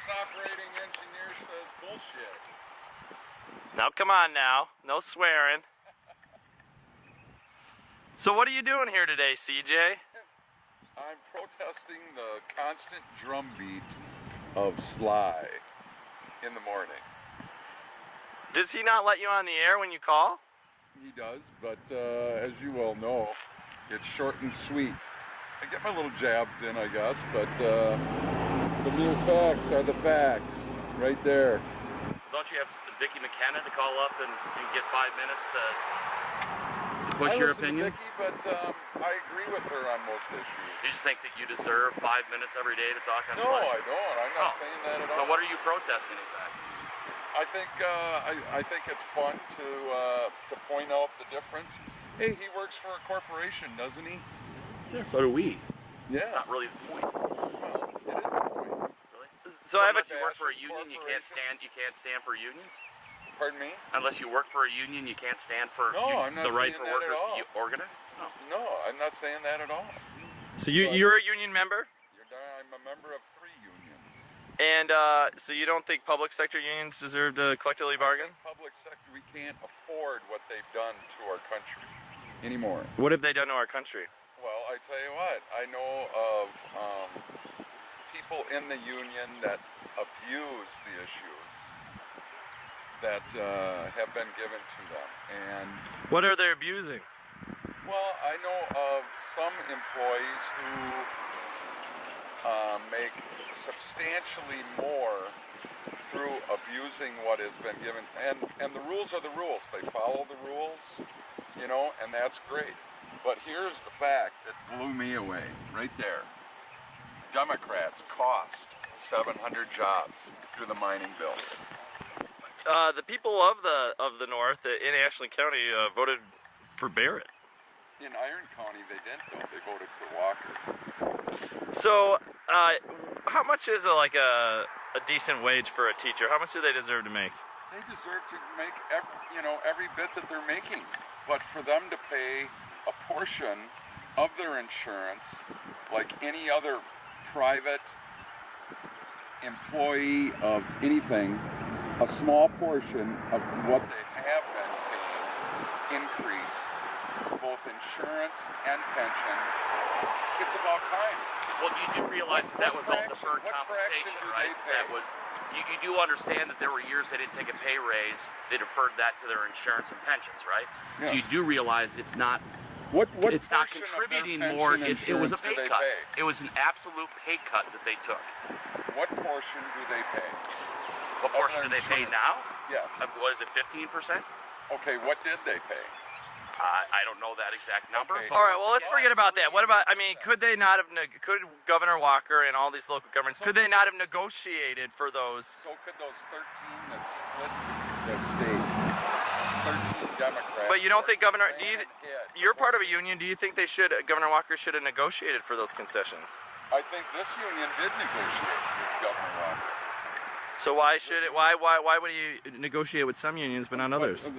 This operating engineer says bullshit. Now come on now, no swearing. So what are you doing here today, CJ? I'm protesting the constant drumbeat of Sly in the morning. Does he not let you on the air when you call? He does, but as you well know, it's short and sweet. I get my little jabs in, I guess, but the mere facts are the facts, right there. Don't you have Vicki McKenna to call up and get 5 minutes to push your opinions? I listen to Vicki, but I agree with her on most issues. Do you just think that you deserve 5 minutes every day to talk on No, Sly? I don't. I'm not saying that at all. So what are you protesting exactly? I think it's fun to point out the difference. Hey, he works for a corporation, doesn't he? Yeah, so do we. Yeah. Not really the point. Well, it is the point. Really? So I have Unless you work for a union, you can't stand for unions? Pardon me? Unless you work for a union, you can't stand for I'm not the right saying for that at workers all. to organize? No, I'm not saying that at all. So you're a union member? I'm a member of 3 unions. And so you don't think public sector unions deserve to collectively bargain? Public sector, we can't afford what they've done to our country anymore. What have they done to our country? Well, I tell you what, I know of people in the union that abuse the issues that have been given to them. And What are they abusing? well, I know of some employees who make substantially more through abusing what has been given. And the rules are the rules. They follow the rules, you know, and that's great. But here's the fact that blew me away, right there. Democrats cost 700 jobs through the mining bill. The people of the North in Ashland County voted for Barrett. In Iron County, they didn't though. They voted for Walker. So, how much is a decent wage for a teacher? How much do they deserve to make? They deserve to make every bit that they're making. But for them to pay a portion of their insurance, like any other private employee of anything, a small portion of what they have been paying increase both insurance and pension, it's about time. Well, you do realize that was all deferred compensation, right? That was. You do understand that there were years they didn't take a pay raise. They deferred that to their insurance and pensions, right? Yeah. So you do realize it's not. It's not contributing more. It was a pay cut. It was an absolute pay cut that they took. What portion do they pay? What portion do they pay now? Yes. What is it, 15%? Okay, what did they pay? I don't know that exact number. Okay. All right, well, let's forget about that. What about, I mean, could they not have, could Governor Walker and all these local governments, could they not have negotiated for those? So could those 13 that split the state, 13 Democrats. But you don't think Governor, you're part of a union, do you think Governor Walker should have negotiated for those concessions? I think this union did negotiate with Governor Walker. So why would he negotiate with some unions but not others?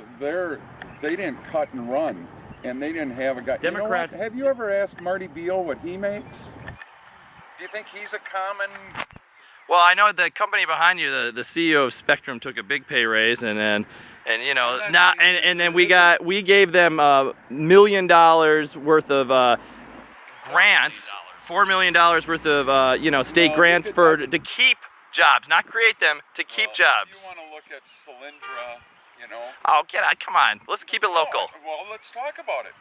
They didn't cut and run, and they didn't have a guy. Democrats. You know what? Have you ever asked Marty Beal what he makes? Do you think he's a common? Well, I know the company behind you, the CEO of Spectrum, took a big pay raise, and then we gave them $1 million worth of grants, $4 million worth of state grants to keep jobs, not create them, to keep jobs. If you want to look at Solyndra, Oh, come on. Let's keep it local. Well, let's talk about it.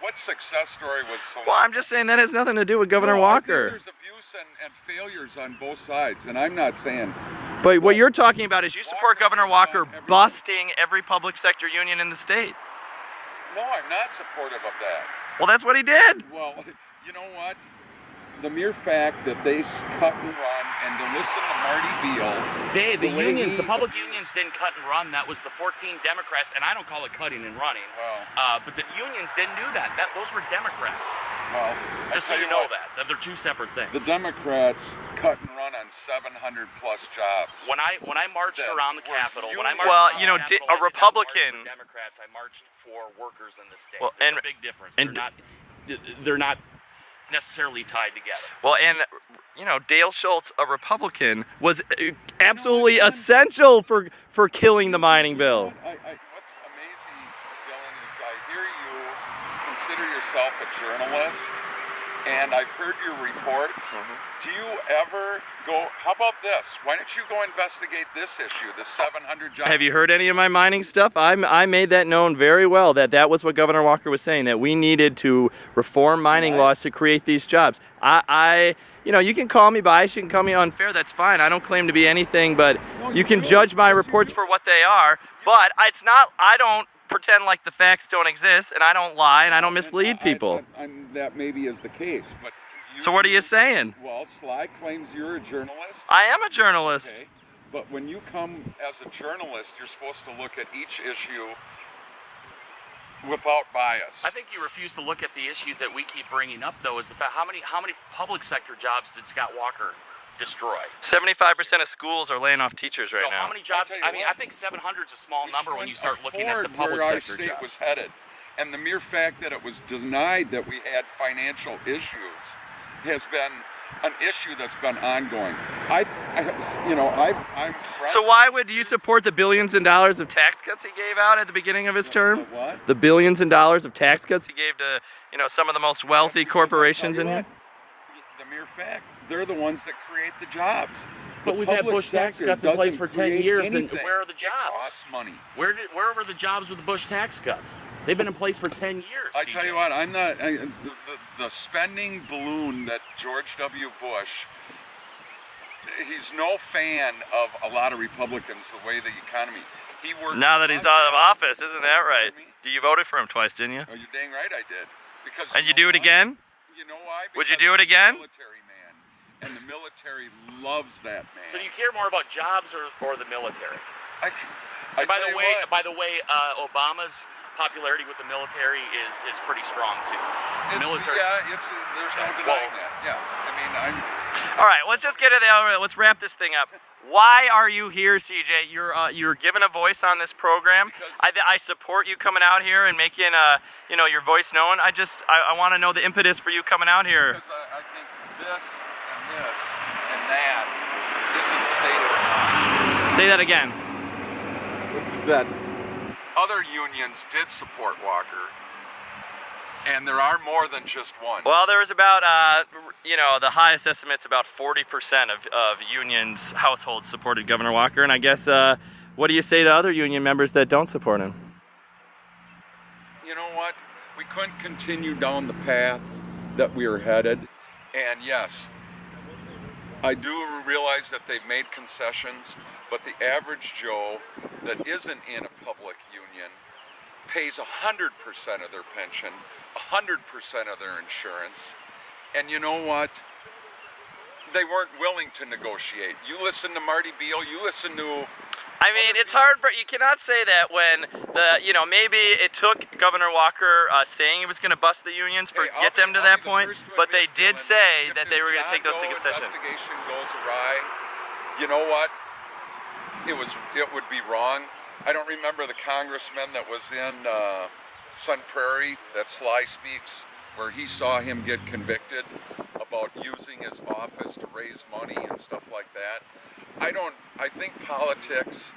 What success story was Solyndra? Well, I'm just saying that has nothing to do with Governor Walker. I think there's abuse and failures on both sides, and I'm not saying. But what you're talking about is you support Governor Walker busting every public sector union in the state. No, I'm not supportive of that. Well, that's what he did. Well, you know what? The mere fact that they cut and run, and to listen to Marty Beal. The public unions didn't cut and run. That was the 14 Democrats, and I don't call it cutting and running. Well, but the unions didn't do that. Those were Democrats. Well, just so you know that they're two separate things. The Democrats cut and run on 700 plus jobs. When I marched around the Capitol, a Republican Democrats, I marched for workers in the state. Well, There's a big difference. They're not necessarily tied together. Well, and you know, Dale Schultz, a Republican, was absolutely essential for killing the mining bill. What's amazing, Dylan, is I hear you consider yourself a journalist, and I've heard your reports. Do you ever go, how about this? Why don't you go investigate this issue, the 700 jobs? Have you heard any of my mining stuff? I made that known very well, that was what Governor Walker was saying, that we needed to reform mining laws to create these jobs. You know, you can call me biased, you can call me unfair, that's fine. I don't claim to be anything, but you can judge my reports for what they are. But it's not, I don't pretend like the facts don't exist, and I don't lie, and I don't mislead people. That maybe is the case, but so what are you saying? Well, Sly claims you're a journalist. I am a journalist. Okay. But when you come as a journalist, you're supposed to look at each issue without bias. I think you refuse to look at the issue that we keep bringing up, though, is the fact how many public sector jobs did Scott Walker destroy? 75% of schools are laying off teachers right now. How many jobs? I mean, I think 700 is a small number when you start looking at the public where our sector state jobs. was headed, and the mere fact that it was denied that we had financial issues has been an issue that's been ongoing. I'm So why would you support the billions of dollars of tax cuts he gave out at the beginning of his term? What? The billions of dollars of tax cuts he gave to, you know, some of the most wealthy corporations in here? The mere fact, they're the ones that create the jobs. But we've had Bush tax cuts in place for 10 years, and where are the jobs? It costs money. Where were the jobs with the Bush tax cuts? They've been in place for 10 years. I tell you what, I'm not, the spending balloon that George W. Bush, he's no fan of a lot of Republicans, the way the economy. He worked now that he's out of office, isn't that right? You voted for him twice, didn't you? Oh, you're dang right I did. Because and you do it again? You know why? Would you Because do it he's again? a military man, and the military loves that man. So you care more about jobs or the military? By the way, Obama's popularity with the military is pretty strong too. There's no denying that. Yeah, I mean, all right, let's just get to let's wrap this thing up. Why are you here, CJ? You're given a voice on this program. I support you coming out here and making you know, your voice known. I want to know the impetus for you coming out here. Because I think this and that isn't stated. Say that again. That other unions did support Walker, and there are more than just one. Well, there was about, you know, the highest estimate's about 40% of unions, households supported Governor Walker, and I guess, what do you say to other union members that don't support him? You know what? We couldn't continue down the path that we were headed, and yes, I do realize that they've made concessions, but the average Joe that isn't in a public union pays 100% of their pension, 100% of their insurance, and you know what? They weren't willing to negotiate. You listen to Marty Beal, you listen to... I mean, it's hard for, you cannot say that when you know, maybe it took Governor Walker saying he was going to bust the unions for get them to that point, but they did say that they were going to take those to concession. If the investigation goes awry, you know what? It would be wrong. I don't remember the congressman that was in Sun Prairie that Sly speaks, where he saw him get convicted about using his office to raise money and stuff like that. I think politics,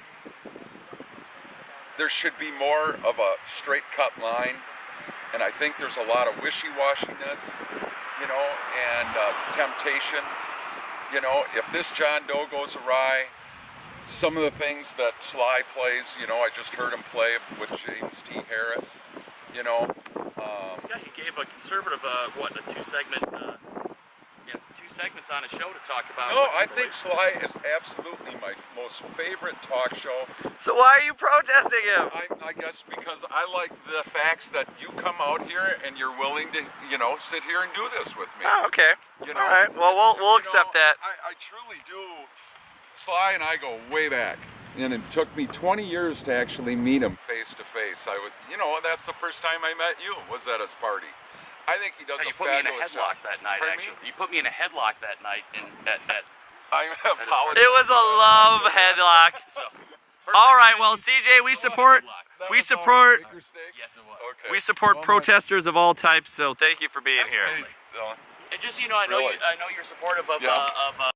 there should be more of a straight cut line, and I think there's a lot of wishy-washiness, you know, and temptation. You know, if this John Doe goes awry, some of the things that Sly plays, you know, I just heard him play with James T. Harris, you know. Yeah, he gave a conservative, a two segments on a show to talk about. No, I think Sly is absolutely my most favorite talk show. So why are you protesting him? I guess because I like the facts that you come out here and you're willing to, you know, sit here and do this with me. Oh, okay. You know, all right. Well, we'll accept that. I truly do. Sly and I go way back, and it took me 20 years to actually meet him face to face. You know, that's the first time I met you, was at his party. I think he does a fabulous job. You put me in a headlock that night, actually. You put me in a headlock that night. I apologize. It was a love headlock. All right, well, CJ, we support. Yes, it was. We support protesters of all types. So thank you for being here. Hey, And just so you know, I know Really? I know you're supportive of Yeah.